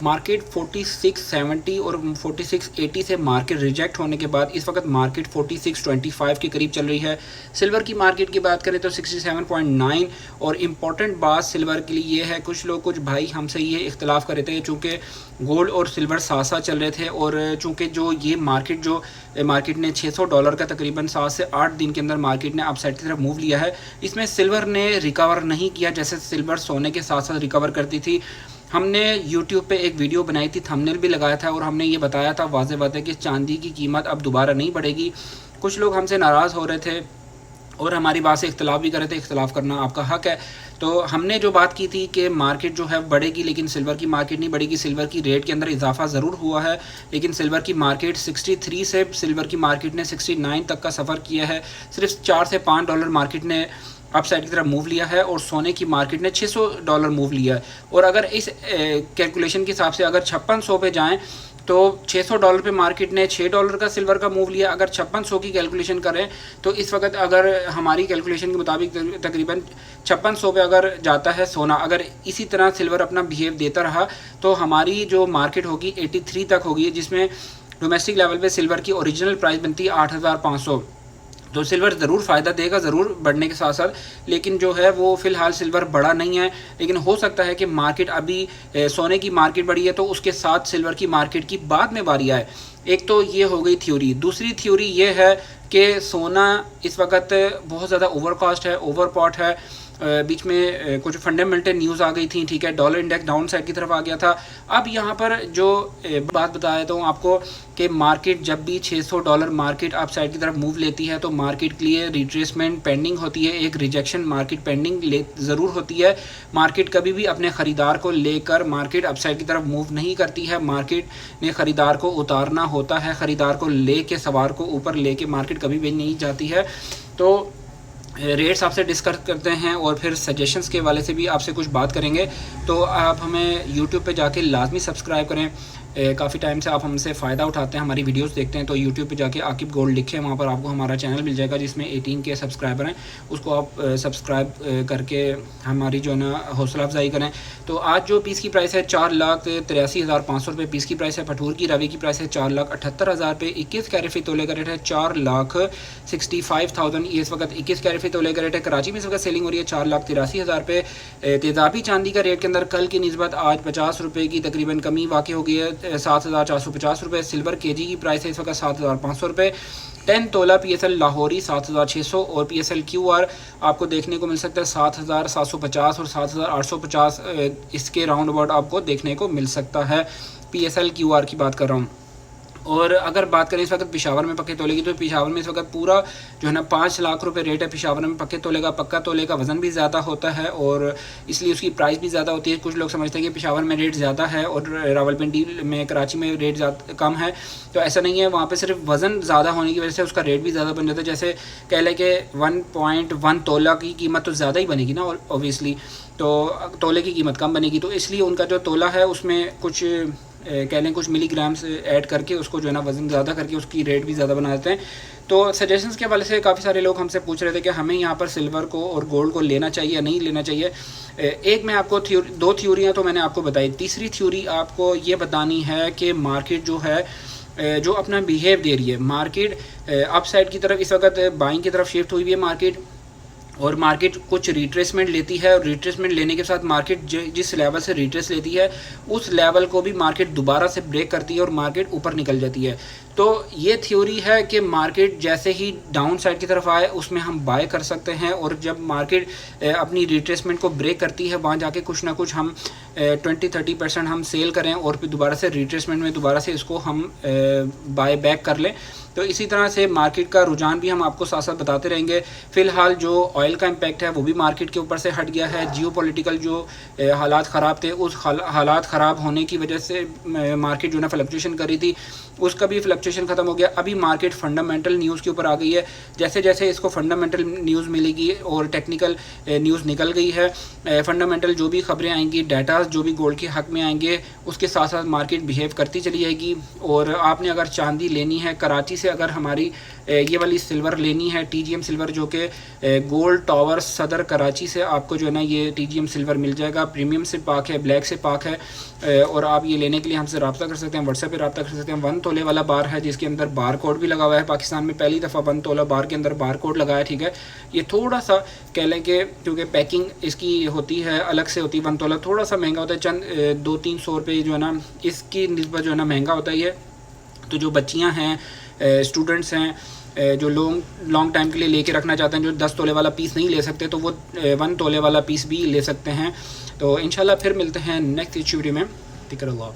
Market 4670 और 4680 से market reject होने के बाद इस वक्त मार्केट 4625 के करीब चल रही है। सिल्वर की मार्केट की बात करें तो 67.9। और इम्पॉर्टेंट बात सिल्वर के लिए ये है, कुछ भाई हमसे ये इख्तलाफ कर रहे थे चूँकि गोल्ड और सिल्वर साथ साथ चल रहे थे, और चूँकि जो ये मार्केट ने $600 का तकरीबन 7 से 8 दिन के अंदर मार्केट ने अपसाइड की तरफ मूव लिया है। इसमें सिल्वर ने रिकवर नहीं किया जैसे सिल्वर सोने के साथ साथ रिकवर करती थी। हमने YouTube पे एक वीडियो बनाई थी, थंबनेल भी लगाया था, और हमने ये बताया था वाज़ेह बात है कि चांदी की कीमत अब दोबारा नहीं बढ़ेगी। कुछ लोग हमसे नाराज़ हो रहे थे और हमारी बात से इख्तलाफ भी कर रहे थे। इख्तलाफ करना आपका हक़ है। तो हमने जो बात की थी कि मार्केट जो है बढ़ेगी, लेकिन सिल्वर की मार्केट नहीं बढ़ेगी। सिल्वर की रेट के अंदर इजाफा ज़रूर हुआ है, लेकिन सिल्वर की मार्केट 63 से सिल्वर की मार्केट ने 69 तक का सफ़र किया है। सिर्फ $4 से $5 मार्केट ने अपसाइड की तरफ मूव लिया है, और सोने की मार्केट ने $600 मूव लिया है। और अगर इस कैलकुलेशन के हिसाब से अगर 5600 पे जाएँ तो $600 पे मार्केट ने $6 का सिल्वर का मूव लिया। अगर 5600 की कैलकुलेशन करें तो इस वक्त अगर हमारी कैलकुलेशन के मुताबिक तकरीबन 5600 पे अगर जाता है सोना, अगर इसी तरह सिल्वर अपना बिहेव देता रहा तो हमारी जो मार्केट होगी 83 तक होगी, जिसमें डोमेस्टिक लेवल पे सिल्वर की ओरिजिनल प्राइस बनती है 8500। तो सिल्वर ज़रूर फ़ायदा देगा, ज़रूर बढ़ने के साथ साथ, लेकिन जो है वो फ़िलहाल सिल्वर बढ़ा नहीं है। लेकिन हो सकता है कि मार्केट अभी सोने की मार्केट बढ़ी है तो उसके साथ सिल्वर की मार्केट की बाद में बारी आए। एक तो ये हो गई थ्योरी। दूसरी थ्योरी ये है कि सोना इस वक्त बहुत ज़्यादा ओवर कॉस्ट है, ओवर पॉट है। बीच में कुछ फंडामेंटल न्यूज़ आ गई थी, ठीक है, डॉलर इंडेक्स डाउन साइड की तरफ आ गया था। अब यहाँ पर जो बात बता देता हूँ आपको कि मार्केट जब भी $600 मार्केट अप साइड की तरफ मूव लेती है तो मार्केट के लिए रिट्रेसमेंट पेंडिंग होती है, एक रिजेक्शन मार्केट पेंडिंग ज़रूर होती है। मार्केट कभी भी अपने ख़रीदार को लेकर मार्केट अप साइड की तरफ मूव नहीं करती है। मार्केट ने ख़रीदार को उतारना होता है, ख़रीदार को ले के सवार को ऊपर ले के मार्केट कभी भी नहीं जाती है। तो रेट्स आपसे डिस्कस करते हैं और फिर सजेशंस के वाले से भी आपसे कुछ बात करेंगे। तो आप हमें यूट्यूब पे जाके लाजमी सब्सक्राइब करें। काफ़ी टाइम से आप हमसे फ़ायदा उठाते हैं, हमारी वीडियोस देखते हैं, तो यूट्यूब पे जाके आकिब गोल्ड लिखें, वहाँ पर आपको हमारा चैनल मिल जाएगा जिसमें 18 के सब्सक्राइबर हैं। उसको आप सब्सक्राइब करके हमारी जो है ना हौसला अफजाई करें। तो आज जो पीस की प्राइस है 4,83,500 रुपये पीस की प्राइस है। भटूर की रवे की प्राइस है 4,78,000 रुपये। 21 कैरेट फी तोले का रेट है 4,65,000। ये इस वक्त 21 कैरेट फी तोले का रेट है। कराची में इस वक्त सेलिंग हो रही है 4,83,000 रुपये। तेज़ाबी चांदी का रेट के अंदर कल की निस्बत आज 50 रुपये की तकरीबन कमी वाक़ई हो गई है, 7,450 रुपये। सिल्वर केजी की प्राइस है इस वक्त 7,500 रुपये। 10 तोला PSL लाहौरी 7,600 और PSL QR आपको देखने को मिल सकता है 7,750 और 7,850, इसके राउंड अबाउट आपको देखने को मिल सकता है। PSL QR की बात कर रहा हूँ। और अगर बात करें इस वक्त पेशावर में पक्के तोले की, तो पेशावर में इस वक्त पूरा जो है ना 5 लाख रुपए रेट है पेशावर में पक्के तोले का। पक्का तोले का वज़न भी ज़्यादा होता है और इसलिए उसकी प्राइस भी ज़्यादा होती है। कुछ लोग समझते हैं कि पेशावर में रेट ज़्यादा है और रावलपिंडी में, कराची में रेट ज़्यादा कम है, तो ऐसा नहीं है। वहाँ पर सिर्फ वज़न ज़्यादा होने की वजह से उसका रेट भी ज़्यादा बन जाता है। जैसे कह लें कि 1.1 तोला की कीमत तो ज़्यादा ही बनेगी ना ऑब्वियसली, तो तोले की कीमत कम बनेगी, तो इसलिए उनका जो तोला है उसमें कुछ कह लें कुछ मिलीग्राम्स ऐड करके उसको जो है ना वज़न ज़्यादा करके उसकी रेट भी ज़्यादा बना देते हैं। तो सजेशंस के हवाले से काफ़ी सारे लोग हमसे पूछ रहे थे कि हमें यहाँ पर सिल्वर को और गोल्ड को लेना चाहिए या नहीं लेना चाहिए। एक मैं आपको दो थ्योरियाँ तो मैंने आपको बताई। तीसरी थ्योरी आपको ये बतानी है कि मार्केट जो है जो अपना बिहेव दे रही है, मार्केट अप साइड की तरफ इस वक्त बाइंग की तरफ शिफ्ट हुई हुई है मार्केट, और मार्केट कुछ रिट्रेसमेंट लेती है और रिट्रेसमेंट लेने के साथ मार्केट जिस लेवल से रिट्रेस लेती है उस लेवल को भी मार्केट दोबारा से ब्रेक करती है और मार्केट ऊपर निकल जाती है। तो ये थ्योरी है कि मार्केट जैसे ही डाउन साइड की तरफ आए उसमें हम बाय कर सकते हैं, और जब मार्केट अपनी रिट्रेसमेंट को ब्रेक करती है वहाँ जाके कुछ ना कुछ हम 20-30% हम सेल करें और फिर दोबारा से रिट्रेसमेंट में दोबारा से इसको हम बाय बैक कर लें। तो इसी तरह से मार्केट का रुझान भी हम आपको साथ साथ बताते रहेंगे। फ़िलहाल जो ऑयल का इम्पैक्ट है वो भी मार्केट के ऊपर से हट गया है। जियोपॉलिटिकल जो हालात ख़राब थे उस हालात ख़राब होने की वजह से मार्केट जो ना फ्लक्चुएशन कर रही थी उसका भी फ्लक्चुएशन ख़त्म हो गया। अभी मार्केट फंडामेंटल न्यूज़ के ऊपर आ गई है। जैसे जैसे इसको फंडामेंटल न्यूज़ मिलेगी और टेक्निकल न्यूज़ निकल गई है, फंडामेंटल जो भी खबरें आएंगी, डाटा जो भी गोल्ड के हक़ में आएंगे, उसके साथ साथ मार्केट बिहेव करती चली जाएगी। और आपने अगर चांदी लेनी है कराची से से अगर हमारी ये वाली सिल्वर लेनी है TGM सिल्वर, जो कि गोल्ड टावर सदर कराची से आपको जो है ना ये TGM सिल्वर मिल जाएगा। प्रीमियम से पाक है, ब्लैक से पाक है, और आप ये लेने के लिए हमसे रब्ता कर सकते हैं, व्हाट्सएप पे रब्ता कर सकते हैं। 1 तोले वाला बार है जिसके अंदर बार कोड भी लगा हुआ है। पाकिस्तान में पहली दफ़ा 1 तोला बार के अंदर बार कोड लगा है, ठीक है। ये थोड़ा सा कह लें कि क्योंकि पैकिंग इसकी होती है अलग से होती है, 1 तोला थोड़ा सा महंगा होता है, चंद 200-300 रुपये जो है ना इसकी निस्बत जो है ना महंगा होता है ये। तो जो बच्चियाँ हैं, स्टूडेंट्स हैं, जो लॉन्ग टाइम के लिए लेके रखना चाहते हैं, जो 10 तोले वाला पीस नहीं ले सकते, तो वो 1 तोले वाला पीस भी ले सकते हैं। तो इंशाल्लाह फिर मिलते हैं नेक्स्ट वीडियो में। टिकर अल्लाह।